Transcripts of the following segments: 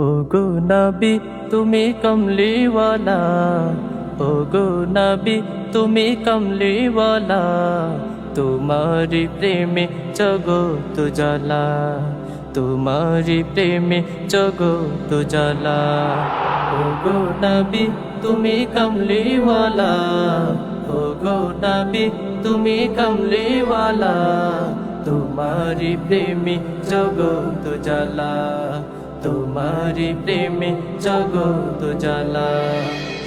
ওগো নবী তুমি কমলিওয়ালা, ওগো নবী তুমি কমলিওয়ালা, তোমারি প্রেমে জগত জ্বালা, তোমারি প্রেমে জগত জ্বালা। ওগো নবী তুমি কমলিওয়ালা, ওগো নবী তুমি কমলিওয়ালা, তোমারি প্রেমে জগত জ্বালা, তোমারি প্রেমে জগত জ্বালা।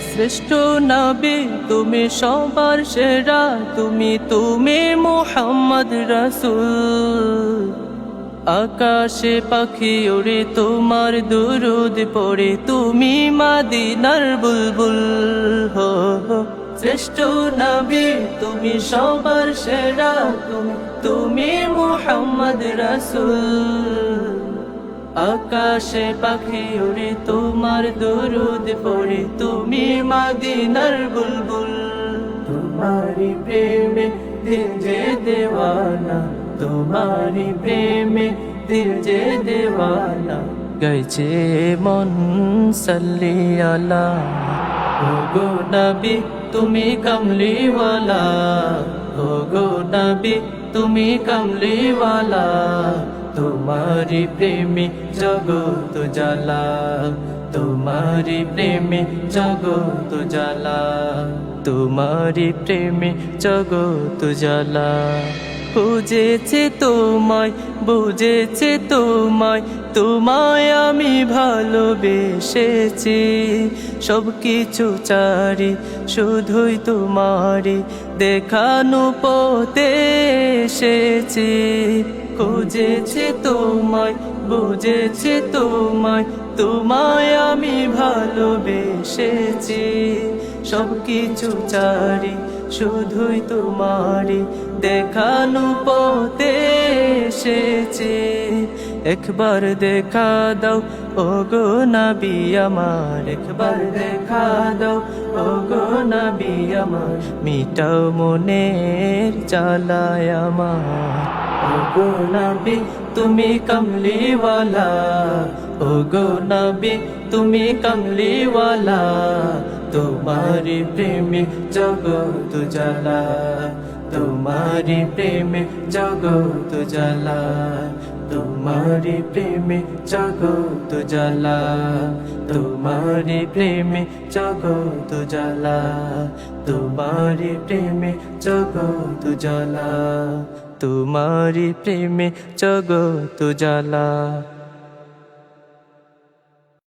শ্রেষ্ঠ নবী তুমি সবার সেরা, তুমি মুহাম্মদ রাসূল। আকাশে পাখি ওড়ে তোমার দুরূদ পড়ে, তুমি মদিনার বুলবুল হো হো। শ্রেষ্ঠ নবী তুমি সবার সেরা, তুমি মুহাম্মদ রাসূল। আকাশে পাখি ওড়ে তোমার দুরূদ পড়ে, তুমি মদিনার বুলবুল। তোমারি প্রেমে দিল যে দেওয়ানা, তোমারি প্রেমে দিল যে দেওয়ানা, গাইছে মন সাল্লি আলা। ওগো নবী তুমি কমলিওয়ালা, ওগো নবী তুমি কমলিওয়ালা, তোমারি প্রেমে জগত জ্বালা, তোমারি প্রেমে জগত জ্বালা, তোমারি প্রেমে জগত জ্বালা। বুঝেছে তোমায়, বুঝেছে তোমায়, তোমায় আমি ভালোবেসেছি। সব কিছু চারি শুধুই তোমারি দেখানো পথে এসেছি। খুঁজেছে তোমায়, বুঝেছে তোমায়, তোমায় আমি ভালোবেসেছি। সব কিছু চারি শুধুই তোমারি দেখানো পথে এসেছি। একবার দেখা দাও ওগো নবী আমার, একবার দেখা দাও ওগো নবী আমার, মিটাও মনের জ্বালায় আমার। ওগো নবী তুমি কমলিওয়ালা, ওগো নবী তুমি কমলিওয়ালা, তোমারি প্রেমে জগত জ্বালা, তোমারি প্রেমে জগত জ্বালা, তোমারি প্রেমে জগত জ্বালা, তোমারি প্রেমে জগত জ্বালা, তোমারি প্রেমে জগত জ্বালা, তোমারি প্রেমে জগত জ্বালা।